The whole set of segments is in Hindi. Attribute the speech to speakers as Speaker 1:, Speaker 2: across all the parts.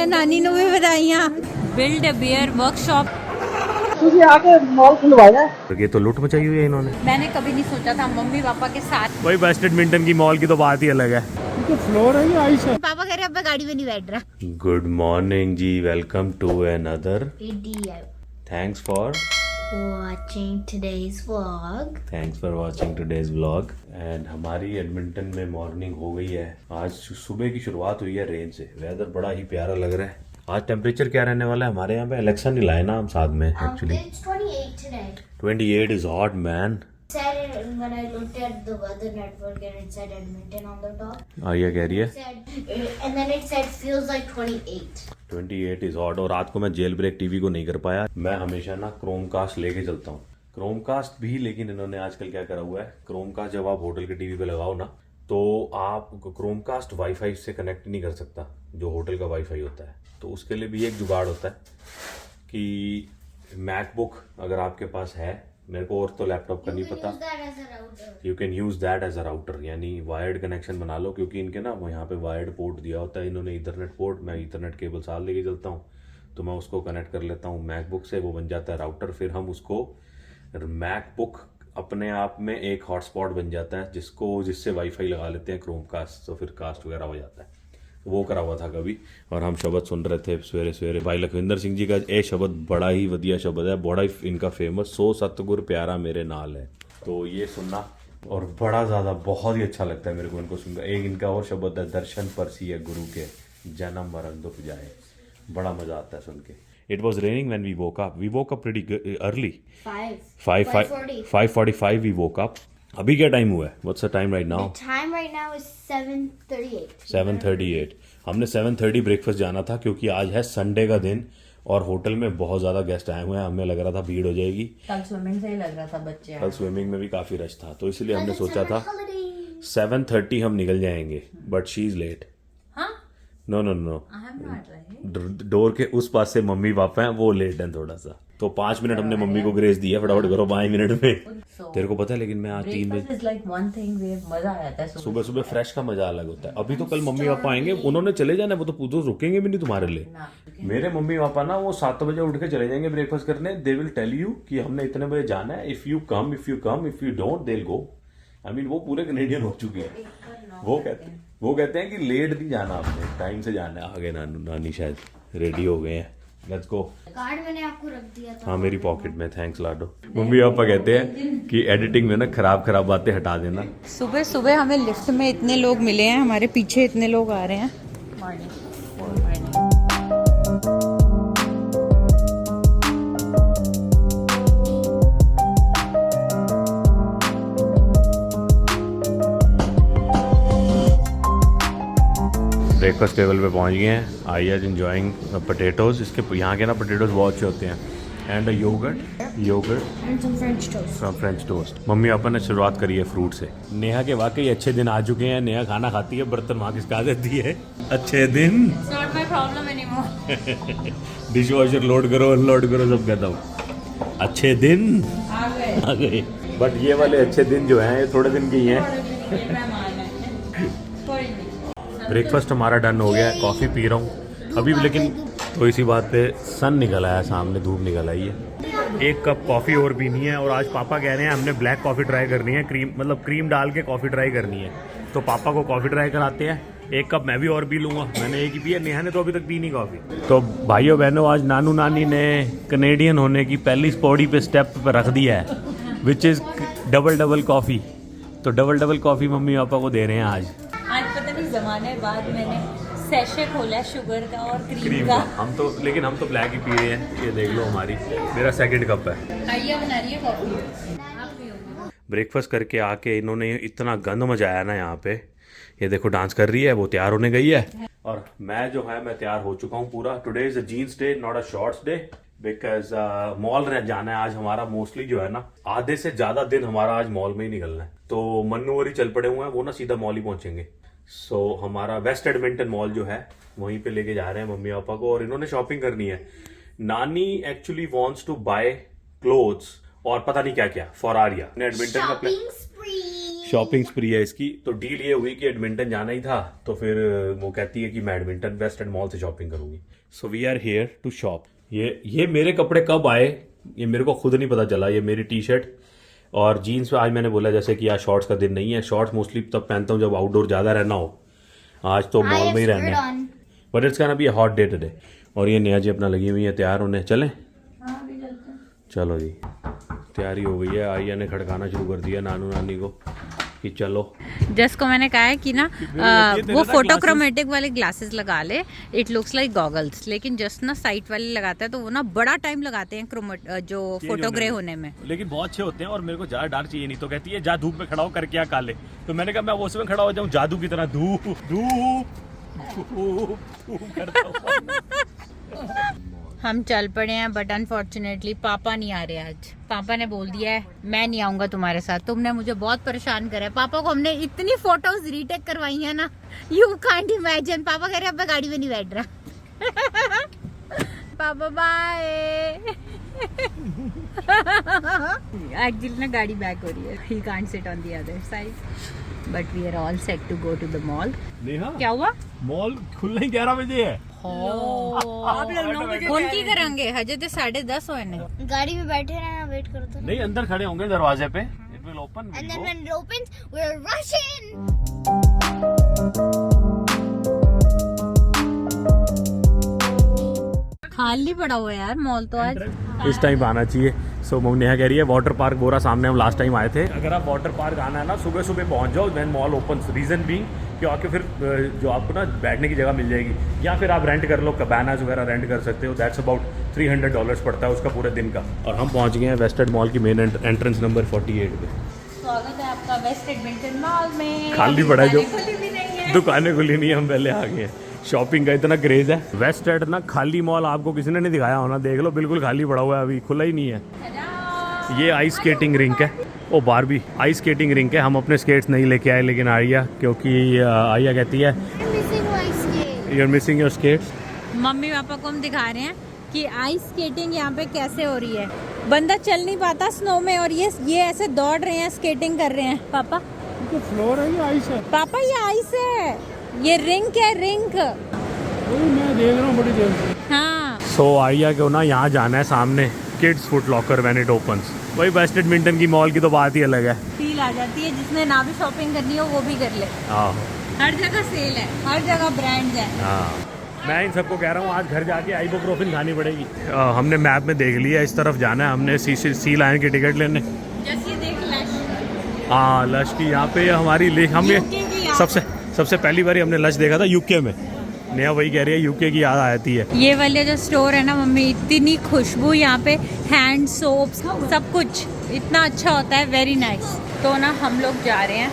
Speaker 1: नानी नु भी बधाइयां। Build a bear workshop.
Speaker 2: तुझे आके मॉल खुलवाया।
Speaker 3: ये तो लूट मचाई हुई है इन्होंने।
Speaker 1: मैंने कभी नहीं सोचा था मम्मी पापा के साथ।
Speaker 3: वही वेस्ट एडमिंटन की मॉल की तो बात ही अलग है।
Speaker 2: तो फ्लोर है या आइस है?
Speaker 1: पापा कह रहे अब मैं गाड़ी में नहीं बैठ रहा।
Speaker 3: गुड मॉर्निंग जी, welcome to another.
Speaker 4: video
Speaker 3: thanks for
Speaker 4: watching today's
Speaker 3: vlog and हमारी एडमिंटन में मॉर्निंग हो गई है। आज सुबह की शुरुआत हुई है रेन से। वेदर बड़ा ही प्यारा लग रहा है। आज टेम्परेचर क्या रहने वाला है हमारे यहाँ पे? इलेक्शन नहीं लाए ना हम साथ में actually.
Speaker 4: It's 28 today.
Speaker 3: 28 is hot man।
Speaker 4: Said it when I looked at the weather network and it said Edmonton on the top.
Speaker 3: आइया कह रही है
Speaker 4: And then it said feels like 28.
Speaker 3: 28 is hot। और रात को मैं जेल ब्रेक टीवी को नहीं कर पाया। मैं हमेशा ना क्रोमकास्ट लेके चलता हूँ। क्रोमकास्ट भी, लेकिन इन्होंने आजकल क्या करा हुआ है, क्रोमकास्ट जब आप होटल के टीवी पे लगाओ ना तो आप क्रोमकास्ट वाईफाई से कनेक्ट नहीं कर सकता जो होटल का वाईफाई होता है। तो उसके लिए भी एक जुगाड़ होता है कि मैकबुक अगर आपके पास है, मेरे को और तो लैपटॉप का नहीं पता,
Speaker 4: Use that as a router.
Speaker 3: You can use that as a router. यानी वायर्ड कनेक्शन बना लो, क्योंकि इनके ना वो यहाँ पे वायर्ड पोर्ट दिया होता है इन्होंने, इथरनेट पोर्ट। मैं इथरनेट केबल साथ लेके चलता हूँ तो मैं उसको कनेक्ट कर लेता हूँ मैकबुक से, वो बन जाता है राउटर। फिर हम उसको मैकबुक अपने आप में एक हॉटस्पॉट बन जाता है जिससे वाईफाई लगा लेते हैं क्रोमकास्ट, तो फिर कास्ट वगैरह हो जाता है। वो करा हुआ था कभी। और हम शब्द सुन रहे थे सवेरे सवेरे। भाई लखविंदर सिंह जी का ये शब्द बड़ा ही वधिया शब्द है, बड़ा ही इनका फेमस, सो सतगुर प्यारा मेरे नाल है। तो ये सुनना और बड़ा ज़्यादा बहुत ही अच्छा लगता है मेरे को इनको सुनकर। एक इनका और शब्द है, दर्शन परसी है गुरु के, जन्म मरण दुख जाए। बड़ा मजा आता है सुन के। It was raining when we woke up. We woke up pretty early. 5:45 we woke up. अभी क्या टाइम हुआ है? What's the time right now?
Speaker 4: The time right now is 7:38.
Speaker 3: 7:38। हमने 7:30 ब्रेकफास्ट जाना था क्योंकि आज है संडे का दिन और होटल में बहुत ज़्यादा गेस्ट आए हुए हैं। हमें लग रहा था भीड़ हो जाएगी।
Speaker 1: कल स्विमिंग से ही लग रहा था बच्चे।
Speaker 3: कल स्विमिंग में भी काफ़ी रश था, तो इसलिए हमने सोचा था
Speaker 4: Holiday.
Speaker 3: 7:30 हम निकल जाएंगे, बट शी इज़ लेट।
Speaker 1: हाँ?
Speaker 3: No
Speaker 1: I am not right.
Speaker 3: Door के उस पास से मम्मी पापा हैं, वो लेट हैं थोड़ा सा। तो 5 मिनट हमने मम्मी को ग्रेस दिया, फटाफट करो 5 मिनट में। तेरे को पता है, लेकिन मैं आज 3 बजे
Speaker 1: Breakfast is like one thing where मजा आ जाता है
Speaker 3: सुबह सुबह फ्रेश का मजा अलग होता है। अभी तो कल मम्मी पापा आएंगे, उन्होंने चले जाना है, वो तो रुकेंगे भी नहीं तुम्हारे लिए। मेरे मम्मी पापा ना वो 7 बजे उठ के चले जाएंगे ब्रेकफास्ट करने। दे विल टेल यू कि हमने इतने बजे जाना है। If you come, if you don't, they will go. I mean वो पूरे कनेडियन हो चुके हैं। वो कहते हैं कि लेट नहीं जाना, आपने टाइम से जाना है। आगे नानी शायद रेडी हो गए हैं, लेट्स गो।
Speaker 4: कार्ड मैंने आपको रख दिया था।
Speaker 3: हाँ मेरी पॉकेट में, थैंक्स लाडो। मम्मी पापा कहते हैं कि एडिटिंग में ना खराब बातें हटा देना।
Speaker 1: सुबह सुबह हमें लिफ्ट में इतने लोग मिले हैं, हमारे पीछे इतने लोग आ रहे हैं।
Speaker 3: ब्रेकफास्ट टेबल पे पहुंच गए हैं। I as enjoying potatoes. इसके यहाँ के ना पोटैटोज बहुत अच्छे होते हैं। And yogurt
Speaker 4: And some French toast.
Speaker 3: From French toast. मम्मी पापा ने शुरुआत करी है फ्रूट से। नेहा के वाकई अच्छे दिन आ चुके हैं। नेहा खाना खाती है, बर्तन वहाँ किसका देती है। अच्छे दिन।
Speaker 1: It's not my problem anymore.
Speaker 3: Dish washer load करो अनलोड करो, सब कहता हूँ। अच्छे दिन
Speaker 1: आ गए।
Speaker 3: बट ये वाले अच्छे दिन जो हैं ये थोड़े दिन के ही हैं। ब्रेकफास्ट हमारा डन हो गया है। कॉफ़ी पी रहा हूँ अभी, लेकिन तो इसी बात पे सन निकल आया सामने, धूप निकल आई है। एक कप कॉफ़ी और पीनी है। और आज पापा कह रहे हैं हमने ब्लैक कॉफ़ी ट्राई करनी है, क्रीम डाल के कॉफ़ी ट्राई करनी है। तो पापा को कॉफ़ी ट्राई कराते हैं। एक कप मैं भी और पी लूँगा, मैंने एक ही पी है, नेहा ने तो अभी तक पी नहीं कॉफ़ी। तो भाइयों बहनों, आज नानू नानी ने कनेडियन होने की पहली पौड़ी पे स्टेप पे रख दिया है, विच इज़ डबल कॉफ़ी। तो डबल कॉफ़ी मम्मी पापा को दे रहे हैं आज
Speaker 1: पता नहीं जमाने बाद मैंने सैशे खोला है शुगर का और क्रीम का।
Speaker 3: हम तो ब्लैक ही पी रहे हैं। ये देख लो, हमारी मेरा सेकंड कप है।
Speaker 1: आइया बना रही है कॉफी।
Speaker 3: ब्रेकफास्ट करके आके इन्होंने इतना गंद मचाया ना यहाँ पे। ये देखो डांस कर रही है, वो तैयार होने गई है। और मैं जो है मैं तैयार हो चुका हूँ पूरा। Today is a jeans day, not a shorts day, because mall जाना है आज हमारा। मोस्टली जो है ना आधे से ज्यादा दिन हमारा आज मॉल में ही निकलना है। तो मन्नू और ही चल पड़े हुए हैं, वो ना सीधा मॉल ही पहुंचेंगे। सो हमारा वेस्ट एडमिंटन मॉल जो है वहीं पे लेके जा रहे हैं मम्मी पापा को। और इन्होंने शॉपिंग करनी है। नानी actually wants to buy clothes और पता नहीं क्या क्या फॉर आर्या। एडमिंटन का प्लान, शॉपिंग स्प्री है इसकी। तो डील ये हुई कि एडमिंटन जाना ही था, तो फिर वो कहती है कि मैं एडमिंटन वेस्ट एंड मॉल से शॉपिंग करूंगी। So we are here to shop. ये मेरे कपड़े कब आए ये मेरे को खुद नहीं पता चला। ये मेरी टी शर्ट और जीन्स पे आज मैंने बोला जैसे कि आज शॉर्ट्स का दिन नहीं है। शॉर्ट्स मोस्टली तब पहनता हूँ जब आउटडोर ज़्यादा रहना हो। आज तो मॉल में ही रहना है, but it's can be a hot day today. और ये नेहा जी अपना लगी हुई है तैयार होने। चलें? चलो जी, तैयारी हो गई है। आइया ने खड़काना शुरू कर दिया नानू नानी को कि चलो।
Speaker 1: जस को मैंने कहा है कि ना वो फोटोक्रोमेटिक वाले ग्लासेस लगा ले, इट लुक्स लाइक गॉगल्स। लेकिन जस्ट ना साइट वाले लगाता है तो वो ना बड़ा टाइम लगाते हैं जो फोटोग्रे होने में।
Speaker 3: लेकिन बहुत अच्छे होते हैं और मेरे को ज्यादा डार्क चाहिए नहीं। तो कहती है जा धूप में खड़ा हो करके क्या काले। तो मैंने कहा मैं वो उसमें खड़ा हो जाऊं जादू की तरह धूप धूप करता हूं।
Speaker 1: हम चल पड़े हैं, बट अनफॉर्चुनेटली पापा नहीं आ रहे आज। पापा ने बोल दिया है मैं नहीं आऊंगा तुम्हारे साथ, तुमने मुझे बहुत परेशान करा है। पापा को हमने इतनी फोटोज रीटेक करवाई है ना, यू कांट इमेजिन। पापा कह रहे अब मैं गाड़ी में नहीं बैठ रहा। पापा बाय। एक्चुअली ना गाड़ी बैक हो रही है, he can't sit on the other side, but we are all set to go to the mall. क्या हुआ?
Speaker 3: मॉल खुलना ही 11 बजे है।
Speaker 1: आप लोग 9 बजे फोन की करेंगे? हजे तो 10:30 हुए ने।
Speaker 4: गाड़ी में बैठे रहना, वेट करो तो।
Speaker 3: नहीं, अंदर खड़े होंगे दरवाजे पे। It will open.
Speaker 4: And then when it opens, we're rushing.
Speaker 1: खाली पड़ा हुआ है यार मॉल तो आज।
Speaker 3: इस टाइम आना चाहिए। सो नेहा कह रही है वाटर पार्क बोरा सामने हम लास्ट टाइम आए थे। अगर आप वाटर पार्क आना है ना सुबह सुबह पहुंच जाओ, then mall open. Reason being कि आके फिर जो आपको ना बैठने की जगह मिल जाएगी, या फिर आप रेंट कर लो, कबानास वगैरह रेंट कर सकते हो। दैट्स अबाउट $300 पड़ता है उसका पूरे दिन का। और हम पहुंच गए हैं वेस्टर्न मॉल की मेन एंट्रेंस नंबर 48 पे।
Speaker 1: स्वागत है आपका वेस्ट एडमिंटन मॉल में।
Speaker 3: खाली पड़ा है जो
Speaker 1: जो
Speaker 3: दुकानें खुली नहीं है, हम पहले आ गए हैं। शॉपिंग का इतना क्रेज है। वेस्ट एड ना खाली मॉल आपको किसी ने नहीं दिखाया होना, देख लो बिल्कुल खाली पड़ा हुआ है, अभी खुला ही नहीं है। ये आइस स्केटिंग रिंक है, ओ बारबी आइस स्केटिंग रिंक है। हम अपने स्केट्स नहीं लेके आए, लेकिन आइया क्योंकि आइया कहती है you are missing your skates.
Speaker 1: मम्मी पापा को हम दिखा रहे हैं कि आइस स्केटिंग यहाँ पे कैसे हो रही है। बंदा चल नहीं पाता स्नो में और ये ऐसे दौड़ रहे हैं, स्केटिंग कर रहे हैं। पापा
Speaker 2: तो फ्लोर है या आइस है?
Speaker 1: पापा ये आइस है, ये रिंक है, रिंक।
Speaker 2: मैं देख रहा हूँ बड़ी देर से।
Speaker 1: हाँ।
Speaker 3: सो आइया को ना यहाँ जाना है सामने kids foot locker when it opens. वही वेस्ट एडमिंटन की मॉल की तो बात ही अलग है,
Speaker 1: फील आ जाती है। जिसने ना भी शॉपिंग करनी हो वो भी कर ले।
Speaker 3: हाँ
Speaker 1: हर जगह सेल है, हर जगह ब्रांड्स हैं।
Speaker 3: हाँ। मैं इन सबको कह रहा हूँ आज घर जाके आइबुप्रोफेन खानी पड़ेगी। हमने मैप में देख लिया, इस तरफ जाना है हमने सी लाइन की टिकट लेने।
Speaker 1: जैसे देख लश।
Speaker 3: हाँ लश की यहाँ पे हमारी हमने सबसे पहली बार हमने लश देखा था यूके में। नेहा वही कह रही है यूके की याद आती है।
Speaker 1: ये वाले जो स्टोर है ना मम्मी, इतनी खुशबू यहाँ पे, हैंड सोप्स सब कुछ इतना अच्छा होता है, वेरी नाइस। तो ना हम लोग जा रहे हैं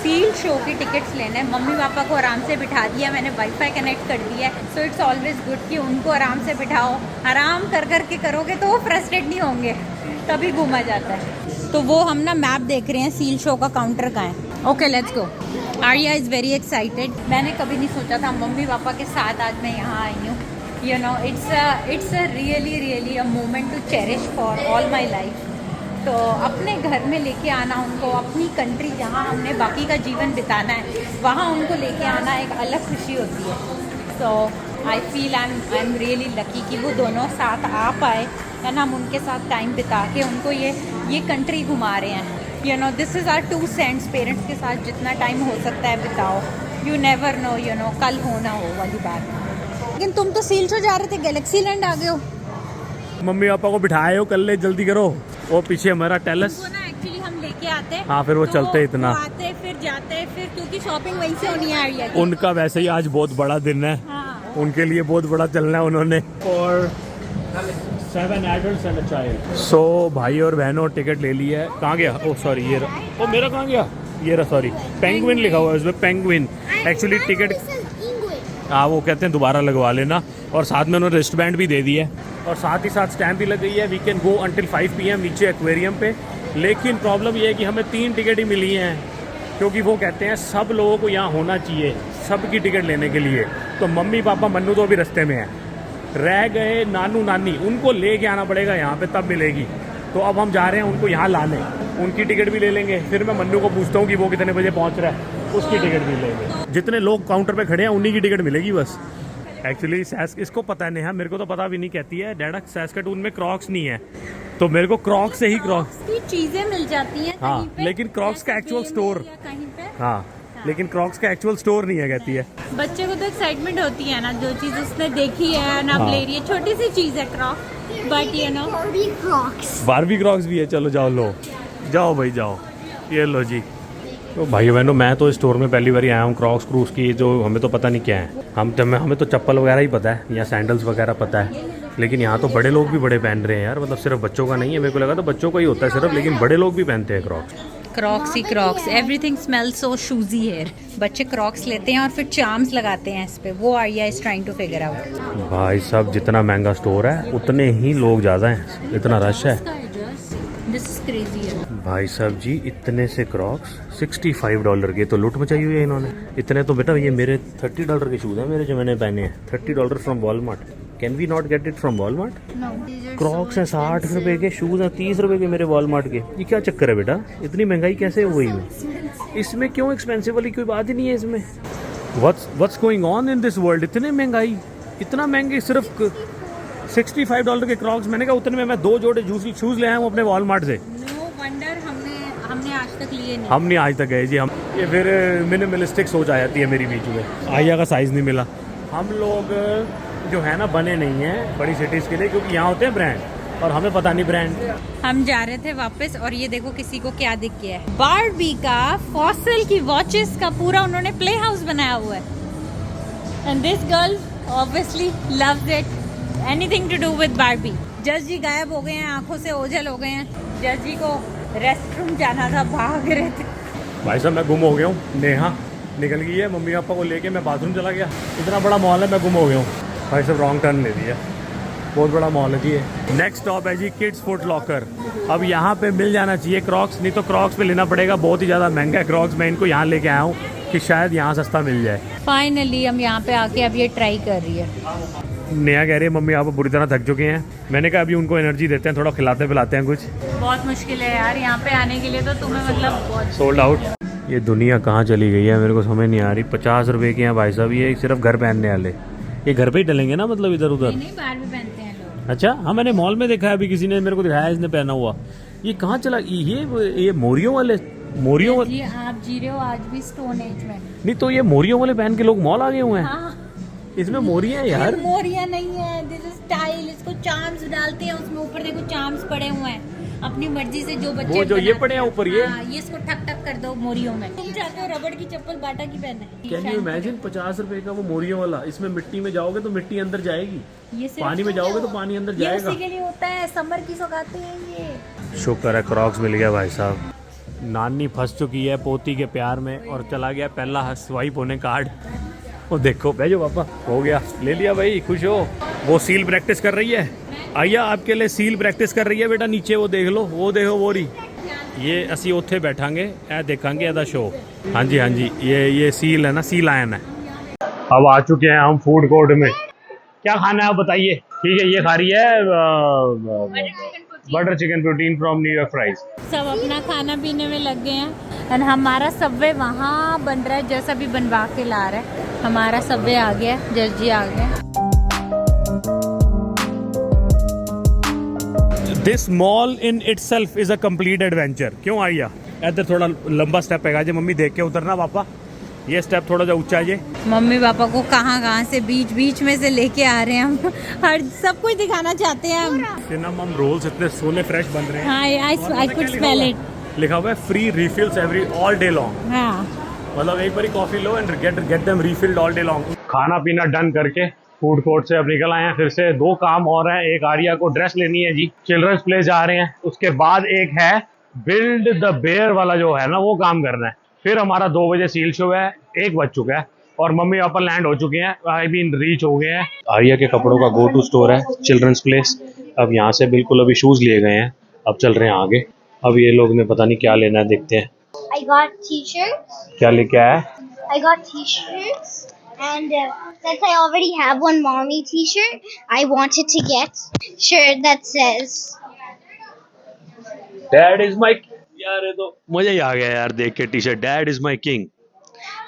Speaker 1: सील शो की टिकट्स लेने। मम्मी पापा को आराम से बिठा दिया मैंने, वाईफाई कनेक्ट कर दिया है। सो इट्स ऑलवेज गुड कि उनको आराम से बिठाओ। आराम कर करके करोगे तो वो फ्रस्ट्रेट नहीं होंगे, तभी घूमा जाता है। तो वो हम ना मैप देख रहे हैं, सील शो का काउंटर का है। Okay let's go. Arya is very excited. मैंने कभी नहीं सोचा था मम्मी पापा के साथ आज मैं यहाँ आई हूँ। You know it's a really a moment to cherish for all my life. तो अपने घर में लेके आना उनको, अपनी कंट्री जहाँ हमने बाकी का जीवन बिताना है वहाँ उनको लेके आना एक अलग खुशी होती है। So I feel I am really lucky कि वो दोनों साथ आ पाए एंड हम उनके साथ टाइम बिता के उनको ये कंट्री घुमा रहे हैं। You know this is our 2 cents। Parents के साथ जितना टाइम हो सकता है बिताओ। You never know, you know कल हो ना हो वाली बात। लेकिन तुम तो सील शो जा रहे थे, गैलेक्सी लैंड आ गए हो।
Speaker 3: मम्मी पापा को बिठाए हो, कल ले जल्दी करो। वो पीछे हमारा टेलस
Speaker 1: ना एक्चुअली हम लेके आते हैं।
Speaker 3: हाँ फिर वो
Speaker 1: तो
Speaker 3: चलते इतना
Speaker 1: वो आते फिर जाते फिर, क्योंकि शॉपिंग वहीं से होनी है आर्या की।
Speaker 3: उनका वैसे ही आज बहुत बड़ा दिन है।
Speaker 1: हाँ।
Speaker 3: उनके लिए बहुत बड़ा चलना है उन्होंने। और 7 adults and a child। सो भाई और बहनों टिकट ले ली है। कहाँ गया? ओह सॉरी ये रहा। ओ मेरा कहाँ गया? ये रहा, सॉरी पेंगुइन लिखा हुआ है उसमें, पेंगुइन। एक्चुअली टिकट हाँ वो कहते हैं दोबारा लगवा लेना। और साथ में उन्होंने रिस्ट बैंड भी दे दी है और साथ ही साथ स्टैम्प भी लग गई है। We can go until 5 PM नीचे एक्वेरियम पे। लेकिन प्रॉब्लम ये है कि हमें 3 टिकट ही मिली हैं, क्योंकि वो कहते हैं सब लोगों को यहाँ होना चाहिए सबकी टिकट लेने के लिए। तो मम्मी पापा मन्नू तो अभी रास्ते में है, रह गए नानू नानी, उनको ले के आना पड़ेगा यहाँ पे तब मिलेगी। तो अब हम जा रहे हैं उनको यहाँ लाने।
Speaker 2: उनकी टिकट भी ले लेंगे, फिर मैं मन्नू को पूछता हूँ कि वो कितने बजे पहुँच रहा है, उसकी टिकट भी लेंगे। जितने लोग काउंटर पे खड़े हैं उन्हीं की टिकट मिलेगी बस। एक्चुअली इसको पता है नेहा, मेरे को तो पता भी नहीं, कहती है डैडा सैस्कटून में क्रॉक्स नहीं है, तो मेरे को क्रॉक्स से ही क्रॉक्स
Speaker 1: की चीजें मिल जाती हैं
Speaker 2: हाँ,
Speaker 1: कहीं पे,
Speaker 2: लेकिन क्रॉक्स का एक्चुअल स्टोर
Speaker 1: कहीं पे।
Speaker 2: हाँ, लेकिन क्रॉक्स का एक्चुअल स्टोर नहीं है, कहती है।
Speaker 1: बच्चे को तो एक्साइटमेंट होती है ना, जो चीज उसने देखी है ना,
Speaker 2: हाँ।
Speaker 1: ले रही है, छोटी सी चीज है croc, but you know
Speaker 4: Barbie Crocs.
Speaker 2: Barbie Crocs भी है। चलो जाओ, लो जाओ भाई जाओ, ये लो जी। तो भाई बहनों, मैं तो इस स्टोर में पहली बार आया हूँ। क्रॉक्स क्रूस की जो हमें तो पता नहीं क्या है, हमें तो चप्पल वगैरह ही पता है या सैंडल्स वगैरह पता है, लेकिन यहाँ तो बड़े लोग भी बड़े पहन रहे हैं यार। मतलब सिर्फ बच्चों का नहीं है, मेरे को लगा तो बच्चों का ही होता है सिर्फ, लेकिन बड़े लोग भी पहनते हैं क्रॉक्स।
Speaker 1: क्रॉक्स ही Crocs, everything smells so shoey here. बच्चे क्रॉक्स लेते हैं और फिर चार्म्स लगाते हैं इस पे, वो Arya is trying to figure out.
Speaker 2: भाई साहब, जितना महंगा स्टोर है उतने ही लोग ज़्यादा हैं, इतना रश है।
Speaker 1: This is crazy.
Speaker 2: भाई साहब जी, इतने से क्रॉक्स $65 के, तो लूट मचाई हुई है इन्होंने। इतने तो बेटा ये मेरे $30 के शूज़ हैं मेरे, जो मैंने पहने हैं। $30 from Walmart. Can we not get it from Walmart?
Speaker 4: No, these are
Speaker 2: Crocs हैं 60 रुपए के, शूज़ हैं 30 रुपए के मेरे वॉलमार्ट के। ये क्या चक्कर है बेटा, इतनी महंगाई कैसे हो गई है? इसमें क्यों एक्सपेंसिव वाली कोई बात ही नहीं है इसमें। What's going on in this world? इतने महंगाई, इतना महंगे, सिर्फ $65 के क्रॉक्स। मैंने कहा उतने में मैं 2 जोड़े शूज़ ले आया हूँ अपने वॉलमार्ट से।
Speaker 1: नो वंडर हमने आज तक लिए नहीं।
Speaker 2: हम नहीं आज तक गए जी। हम ये फिर मिनिमलिस्टिक सोच आ जाती है मेरी बीच में। आया का साइज़ नहीं मिला। हम लोग जो है ना बने नहीं हैं बड़ी सिटीज़ के लिए, क्योंकि यहाँ होते हैं ब्रांड और हमें पता नहीं ब्रांड।
Speaker 1: हम जा रहे थे वापस और ये देखो किसी को क्या दिख गया है, बारबी का फॉसिल की वॉचेस का पूरा उन्होंने प्ले हाउस बनाया हुआ है। And this girl obviously loves it, anything to do with Barbie. जज जी गायब हो गए हैं, आंखों से ओझल हो गए हैं। जज जी को रेस्टरूम जाना था, भाग रहे थे।
Speaker 2: भाई साहब मैं गुम हो गया हूँ। नेहा निकल गई है, मम्मी पापा को लेके मैं बाथरूम चला गया। इतना बड़ा मॉल है, मैं गुम हो गया हूँ। भाई साहब रॉन्ग टर्न ले दिया, बहुत बड़ा मॉल है जी। नेक्स्ट स्टॉप है जी किड्स फुट लॉकर। अब यहाँ पे मिल जाना चाहिए क्रॉक्स, नहीं तो क्रॉक्स पे लेना पड़ेगा, बहुत ही ज़्यादा महंगा है क्रॉक्स। मैं इनको यहाँ लेके आया हूँ कि शायद यहाँ सस्ता मिल जाए।
Speaker 1: फाइनली हम यहाँ पे आके अब ये ट्राई कर रही है।
Speaker 2: नेहा कह रही है मम्मी आप बुरी तरह थक चुके हैं। मैंने कहा अभी उनको एनर्जी देते हैं, थोड़ा खिलाते पिलाते हैं कुछ।
Speaker 1: बहुत मुश्किल है यार यहाँ पे आने के लिए, तो तुम्हें मतलब बहुत
Speaker 2: सोल्ड आउट। ये दुनिया कहाँ चली गई है, मेरे को समझ नहीं आ रही। 50 रुपए के हैं भाई साहब, ये सिर्फ घर पहनने वाले। ये घर पे ही डलेंगे ना, मतलब इधर उधर?
Speaker 1: नहीं, बाहर भी पहनते हैं लोग।
Speaker 2: अच्छा हाँ, मैंने मॉल में देखा है, अभी किसी ने मेरे को दिखाया, इसने पहना हुआ। ये कहाँ चला? ये मोरियों वाले, मोरियों वाले।
Speaker 1: जी आप जी रहे हो आज भी स्टोन एज में।
Speaker 2: नहीं तो ये मोरियों वाले पहन के लोग मॉल आ गए हुए हैं।
Speaker 1: हाँ,
Speaker 2: इसमें मोरियां हैं यार।
Speaker 1: मोरिया नहीं है, दिस इज स्टाइल। इसको चार्म्स डालते हैं उसमें, ऊपर देखो चार्म्स पड़े हुए हैं, अपनी मर्जी से जो बच्चे
Speaker 2: वो जो ये
Speaker 1: बनाते
Speaker 2: पड़े हैं ऊपर ये?
Speaker 1: हाँ, ये इसको ठक ठक कर दो मोरियों में। तुम चाहते हो रबड़ की चप्पल बाटा की पहने?
Speaker 2: कैन यू इमेजिन 50 रुपए का वो मोरियों वाला? इसमें मिट्टी में जाओगे तो मिट्टी अंदर जाएगी,
Speaker 1: ये सिर्फ
Speaker 2: पानी में जाओगे तो पानी अंदर
Speaker 1: ये
Speaker 2: जाएगा।
Speaker 1: उसी के लिए होता है, समर की सौगातें हैं ये।
Speaker 2: शुक्र है क्रॉक्स मिल गया भाई साहब। नानी फंस चुकी है पोती के प्यार में और चला गया पहला स्वाइप होने कार्ड। वो देखो भेजो पापा, हो गया, ले लिया भाई, खुश हो। वो सील प्रैक्टिस कर रही है, आइया आपके लिए सील प्रैक्टिस कर रही है बेटा। नीचे वो देख लो, वो देखो वो रही। ये असी उत्थे बैठांगे, ए देखांगे एदा शो। हाँ जी हाँ जी, ये सील है ना, सी लायन है। अब आ चुके हैं हम फूड कोर्ट में। क्या खाना है आप बताइए? ठीक है, ये खा रही है butter chicken protein from New York fries.
Speaker 1: सब अपना खाना पीने में लग गए हैं और हमारा सबवे वहाँ बन रहा है, जैसा भी बनवा के ला रहा है। हमारा सबवे आ गया, जज जी आ गए।
Speaker 2: This mall in itself is a complete adventure. क्यों आइया? इधर थोड़ा लंबा स्टेप है जी, मम्मी देख के उतरना पापा। ये स्टेप थोड़ा सा ऊंचा है जी।
Speaker 1: मम्मी पापा को कहाँ से बीच में से लेके आ रहे हैं हम। हर सब कुछ दिखाना चाहते हैं हम।
Speaker 2: सिनेमम रोल्स इतने सोने फ्रेश बन रहे हैं।
Speaker 1: हाँ, आई कुड स्मेल इट।
Speaker 2: लिखा हुआ है free refills every all day long.
Speaker 1: हाँ,
Speaker 2: मतलब एक बारी coffee low and get them रिफिल्ड all day long. खाना पीना डन करके फूड कोर्ट से अब निकल आए हैं। फिर से 2 काम और हैं। एक आर्या को ड्रेस लेनी है जी, चिल्ड्रंस प्ले जा रहे हैं। उसके बाद एक है बिल्ड द बेयर वाला जो है ना, वो काम करना है। फिर हमारा 2 बजे सील शो है, 1 बज चुका है और मम्मी पापा लैंड हो चुके हैं, आई मीन रीच हो गए हैं। आर्या के कपड़ों का गो टू स्टोर है चिल्ड्रंस प्लेस। अब यहाँ से बिल्कुल अभी शूज लिए गए हैं, अब चल रहे हैं आगे। अब ये लोग ने पता नहीं क्या लेना है, देखते हैं।
Speaker 4: I got t-shirts.
Speaker 2: क्या लेके आया है?
Speaker 4: I got t-shirts, and since I already have one mommy t-shirt, I wanted to get shirt that says
Speaker 2: Dad is my यार ये तो मजा ही आ गया यार देख के T shirt, dad is my king.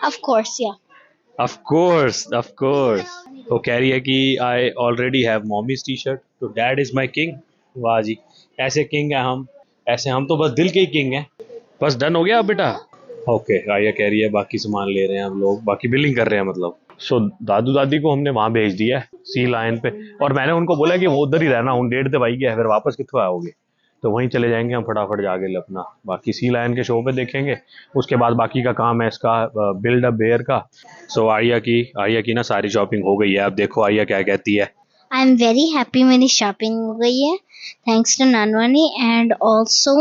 Speaker 4: Of course, yeah.
Speaker 2: Of course of course. वो कह रही है कि I already have mommies T shirt, तो डैड इज माई किंग। वाह जी, ऐसे किंग है हम, ऐसे हम तो बस दिल के ही किंग हैं। बस डन हो गया अब बेटा? ओके, आया कह रही है बाकी सामान ले रहे हैं हम लोग, बाकी बिलिंग कर रहे हैं मतलब। सो दादू दादी को हमने वहां भेज दिया है सी लायन पे, और मैंने उनको बोला कि वो उधर ही रहना, हूँ 1:30 भाई गया, फिर वापस कितने आओगे, तो वहीं चले जाएंगे हम फटाफट जाके अपना बाकी सी लायन के शो पे देखेंगे। उसके बाद बाकी का काम है इसका बिल्ड अप बेयर का। सो आर्या की ना सारी शॉपिंग हो गई है। अब देखो आर्या क्या कहती है।
Speaker 4: I'm very happy मेरी shopping हो गई है, thanks to Nanwani, and also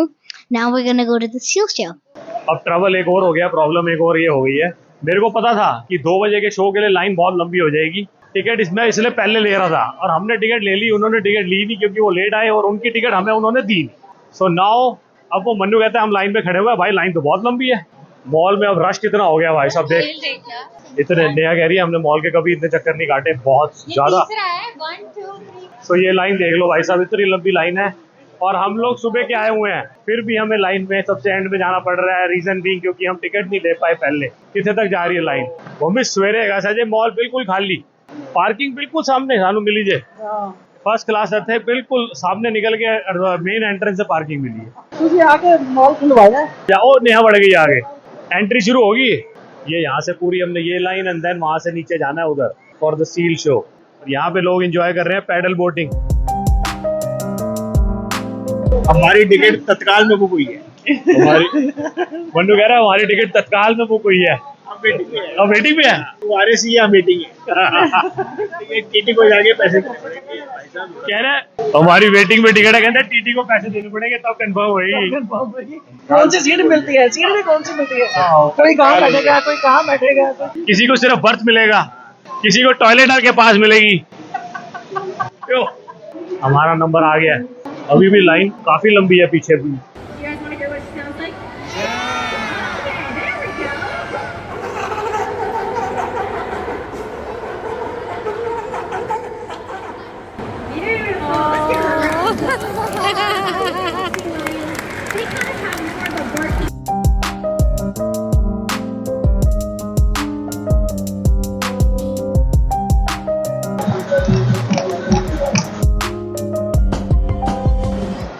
Speaker 4: now we're gonna go to the seal show.
Speaker 2: अब ट्रबल एक और हो गया, प्रॉब्लम एक और ये हो गई है, मेरे को पता था कि 2 बजे के शो के लिए लाइन बहुत लंबी हो जाएगी। टिकट इसमें इसलिए पहले ले रहा था और हमने टिकट ले ली, उन्होंने टिकट ली नहीं क्योंकि वो लेट आए और उनकी टिकट हमें उन्होंने दी नहीं। सो नाउ अब वो मन्नू कहता है हम लाइन पे खड़े हुए हैं, भाई लाइन तो बहुत लंबी है। मॉल में अब रश कितना हो गया भाई सब देख, इतने नया कह रही है हमने मॉल के कभी इतने चक्कर नहीं काटे, बहुत ज्यादा। सो ये लाइन देख लो भाई साहब, इतनी लंबी लाइन है और हम लोग सुबह के आए हुए हैं, फिर भी हमें लाइन में सबसे एंड में जाना पड़ रहा है। रीजन बीइंग क्योंकि हम टिकट नहीं ले पाए पहले। कितने तक जा रही है लाइन? वो भी सवेरे है सजे, मॉल बिल्कुल खाली, पार्किंग बिल्कुल सामने सानू मिली जे, फर्स्ट क्लास थे, बिल्कुल सामने निकल के मेन एंट्रेंस से पार्किंग मिली है।
Speaker 5: आगे मॉल खुलवाया
Speaker 2: जाओ, नेहा बढ़ गई आगे, एंट्री शुरू होगी। ये यहाँ से पूरी हमने ये लाइन एंड देन वहां से नीचे जाना है उधर फॉर द सील शो। यहाँ पे लोग एंजॉय कर रहे हैं पैडल बोटिंग। हमारी टिकट तत्काल में बुक हुई है। मन्नू कह रहा है हमारी टिकट तत्काल में बुक हुई है। अब वेटिंग पे है,
Speaker 5: तुम्हारे से हम मीटिंग है। टीटी को जाके पैसे
Speaker 2: कह रहा है हमारी वेटिंग में टिकट है, कहते हैं टीटी को पैसे देने पड़ेंगे तब कंफर्म होगी।
Speaker 5: कौन सी सीट मिलती है? सीट भी कौन सी मिलती है? कोई कहाँ बैठेगा, कोई कहाँ बैठेगा,
Speaker 2: किसी को सिर्फ बर्थ मिलेगा, किसी को टॉयलेट के पास मिलेगी। क्यों? हमारा नंबर आ गया है। अभी भी लाइन काफी लंबी है पीछे भी।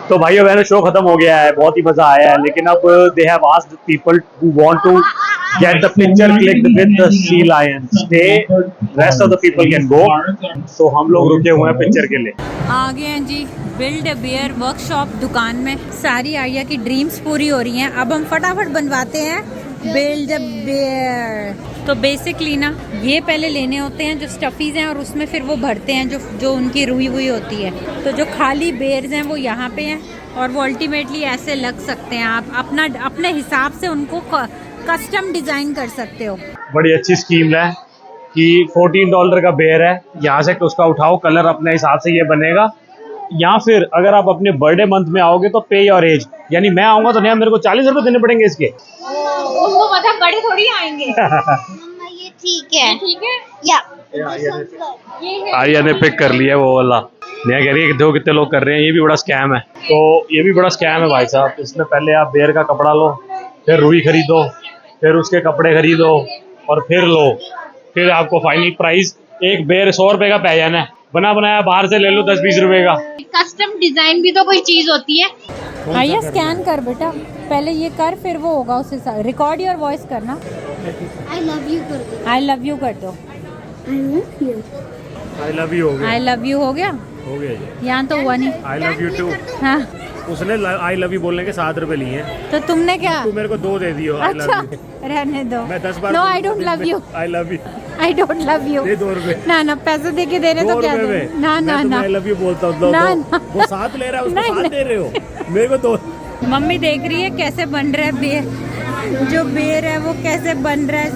Speaker 2: तो भाइयों बहनों शो खत्म हो गया है, बहुत ही मजा आया है, लेकिन अब they have asked people who want to get the picture clicked with the sea lion stay, rest of the people can go. So हम लोग रुके हुए हैं पिक्चर के लिए।
Speaker 1: आ गए हैं जी बिल्ड अ बियर वर्कशॉप दुकान में। सारी आर्या की ड्रीम्स पूरी हो रही हैं, अब हम फटाफट बनवाते हैं बिल्ड अ बियर। तो बेसिकली ना ये पहले लेने होते हैं जो स्टफीज हैं और उसमें फिर वो भरते हैं जो उनकी रुई हुई होती है। तो जो खाली बेयर्स हैं वो यहाँ पे हैं और वो अल्टीमेटली ऐसे लग सकते हैं, आप अपने हिसाब से उनको कस्टम डिजाइन कर सकते हो।
Speaker 2: बड़ी अच्छी स्कीम है कि $14 का बेयर है, यहाँ से उसका उठाओ, कलर अपने हिसाब से ये बनेगा। या फिर अगर आप अपने बर्थडे मंथ में आओगे तो पे योर एज, यानी मैं आऊंगा तो नहीं मेरे को 40 रुपए देने पड़ेंगे इसके।
Speaker 1: उसको मतलब बड़े थोड़ी आएंगे।
Speaker 4: मम्मा ये ठीक है,
Speaker 1: ठीक है
Speaker 4: या
Speaker 2: आर्या ने पिक कर लिया वो वाला। नया कह रही है कि देखो कितने लोग कर रहे हैं, ये भी बड़ा स्कैम है। तो ये भी बड़ा स्कैम है भाई साहब। इसमें पहले आप बेयर का कपड़ा लो, फिर रुई खरीदो, फिर उसके कपड़े खरीदो और फिर लो, फिर आपको फाइनल प्राइस एक बेयर 100 रुपए का पै जाना है। बना बनाया बाहर से ले लो 10-20 रुपए का।
Speaker 1: कस्टम डिजाइन भी तो कोई चीज होती है। आइए स्कैन कर बेटा, पहले ये कर फिर वो होगा उससे रिकॉर्ड योर वॉइस करना।
Speaker 4: I love you कर दो।
Speaker 1: आई लव यू कर दो।
Speaker 2: आई लव यू हो गया,
Speaker 1: आई लव यू हो गया,
Speaker 2: हो गया जी।
Speaker 1: यहाँ तो हुआ नहीं।
Speaker 2: I love you too.
Speaker 1: हाँ
Speaker 2: उसने आई लव यू बोलने के 7 रुपए लिए हैं,
Speaker 1: तो तुमने क्या?
Speaker 2: तू मेरे को 2 दे दियो। आई
Speaker 1: अच्छा
Speaker 2: लव यू
Speaker 1: रहने दो।
Speaker 2: मैं 10 बार
Speaker 1: no I don't love you,
Speaker 2: I love you
Speaker 1: I don't love you.
Speaker 2: दे 2 रुपए।
Speaker 1: ना ना पैसे दे के दे रहे तो क्या दे? ना ना ना
Speaker 2: आई लव यू बोलता हूँ
Speaker 1: ना,
Speaker 2: तो
Speaker 1: ना।
Speaker 2: वो 7 ले रहा है, उसको
Speaker 1: नहीं,
Speaker 2: 7 दे रहे हो, मेरे को 2।
Speaker 1: मम्मी देख रही है कैसे बन रहा है बेर, जो बेर है वो कैसे बन रहा है,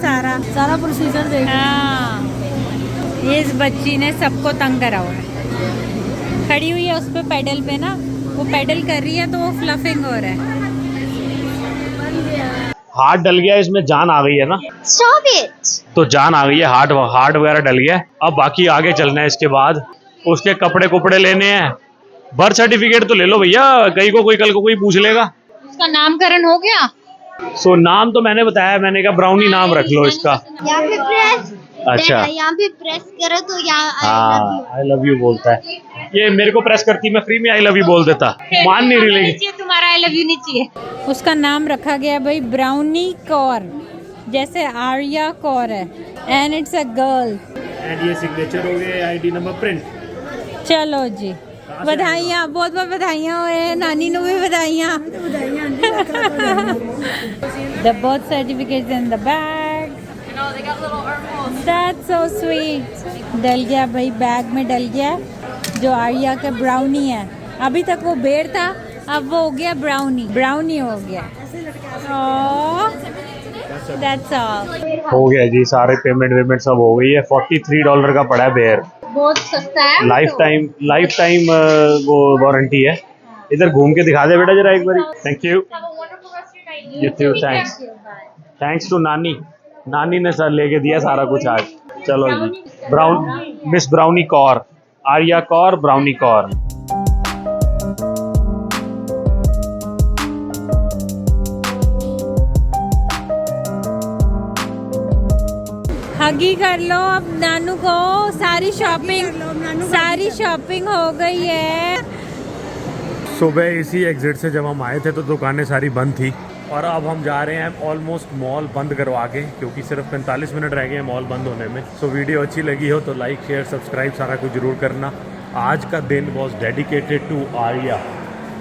Speaker 1: सारा प्रोसीजर देख। हाँ ये इस बच्ची ने सबको तंग करा हुआ है। खड़ी हुई है उस पे पेडल पे ना, वो पेडल कर रही है तो वो फ्लफिंग हो रहा है।
Speaker 2: हाथ डल गया, इसमें जान आ गई है ना,
Speaker 4: Stop it!
Speaker 2: तो जान आ गई है, हार्ट वगैरह डल गया है। अब बाकी आगे चलना है, इसके बाद उसके कपड़े कुपड़े लेने हैं। बर्थ सर्टिफिकेट तो ले लो भैया, कहीं को कोई कल को कोई पूछ लेगा।
Speaker 1: उसका नामकरण हो गया?
Speaker 2: सो नाम तो मैंने बताया, मैंने कहा ब्राउनी नाम रख लो इसका।
Speaker 4: यहाँ पे प्रेस,
Speaker 2: अच्छा।
Speaker 4: यहाँ पे प्रेस करो तो यहाँ
Speaker 2: हाँ आई लव यू बोलता है ये, मेरे को प्रेस करती, मैं फ्री में आई लव यू बोल देता, मान नहीं रही लेकिन।
Speaker 1: तुम्हारा आई लव यू नहीं चाहिए। उसका नाम रखा गया भाई ब्राउनी कौर, जैसे आर्या कौर है, and it's a girl.
Speaker 2: And ये सिग्नेचर हो गए, आईडी नंबर प्रिंट।
Speaker 1: चलो जी, बधाइयाँ, बहुत बहुत बधाइयाँ, और नानी ने भी बधाइयाँ। The birth certificate in the bag. That's so sweet. डल गया भाई, बैग में डल गया, जो आर्या का ब्राउनी है। अभी तक वो बेर था, अब वो हो गया ब्राउनी, ब्राउनी हो गया। That's all.
Speaker 2: हो गया जी, सारे पेमेंट वेमेंट सब हो गई है। $43 का पड़ा है बेयर,
Speaker 1: बहुत सस्ता है।
Speaker 2: लाइफ टाइम वो वारंटी है। इधर घूम के दिखा दे बेटा जरा एक बार। Thank you. You too, thanks to नानी ने सर लेके दिया सारा कुछ आज। चलो जी, miss Brownie Kaur, Arya Kaur, Brownie Kaur.
Speaker 1: Huggy कर लो अब नानू को, सारी शॉपिंग हो गई है।
Speaker 2: सुबह इसी एग्जिट से जब हम आए थे तो दुकानें सारी बंद थी, और अब हम जा रहे हैं ऑलमोस्ट मॉल बंद करवा के, क्योंकि सिर्फ 45 मिनट रह गए हैं मॉल बंद होने में। सो वीडियो अच्छी लगी हो तो लाइक शेयर सब्सक्राइब सारा कुछ ज़रूर करना। आज का दिन वॉज डेडिकेटेड टू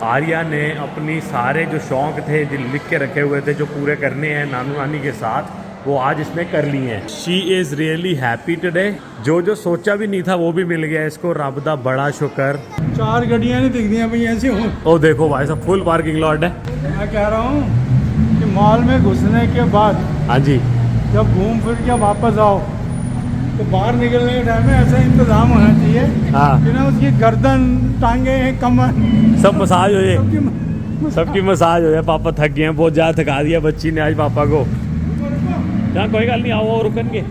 Speaker 2: आर्या ने अपनी सारे जो शौक़ थे, जो लिख के रखे हुए थे, जो पूरे करने हैं नानू नानी के साथ, वो आज इसने कर ली हैं। She is really happy today. जो सोचा भी नहीं था वो भी मिल गया इसको, रब दा बड़ा शुक्र।
Speaker 6: 4 गाड़ियाँ नहीं दिख दी भाई ऐसे हो।
Speaker 2: ओ देखो भाई साहब, फुल पार्किंग लॉट है।
Speaker 6: मैं कह रहा हूँ कि मॉल में घुसने के बाद
Speaker 2: हाँ जी,
Speaker 6: जब घूम फिर के वापस आओ तो बाहर निकलने के टाइम में ऐसा इंतजाम होना चाहिए
Speaker 2: हाँ,
Speaker 6: कि ना उसकी गर्दन, टांगे, कमर
Speaker 2: सब मसाज हो जाए,
Speaker 6: सबकी
Speaker 2: सबकी मसाज हो जाए। पापा थक गए हैं, बहुत ज़्यादा थका दिया बच्ची ने आज पापा को। हाँ कोई गल नहीं, आओ रुकनगे।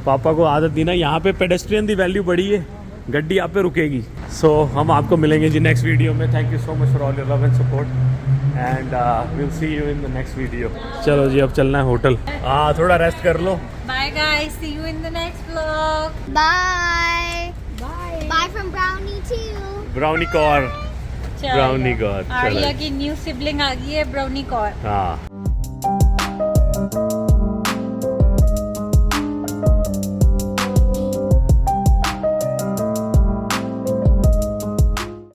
Speaker 2: पापा को आदत दी ना, यहाँ पे पेडेस्ट्रियन की वैल्यू बड़ी है, गड्डी यहाँ पे रुकेगी। सो हम आपको मिलेंगे जी नेक्स्ट वीडियो में। Thank you so much for all your love and support, and will see you in the next video. चलो जी, अब चलना है होटल। हाँ थोड़ा रेस्ट कर लो।
Speaker 1: Bye guys, see you in the next vlog.
Speaker 4: Bye. Bye from Brownie too.
Speaker 2: Brownie Kaur, Brownie Kaur.
Speaker 1: Arya की न्यू सिबलिंग आ गई है, ब्राउनी कौर।
Speaker 2: हाँ।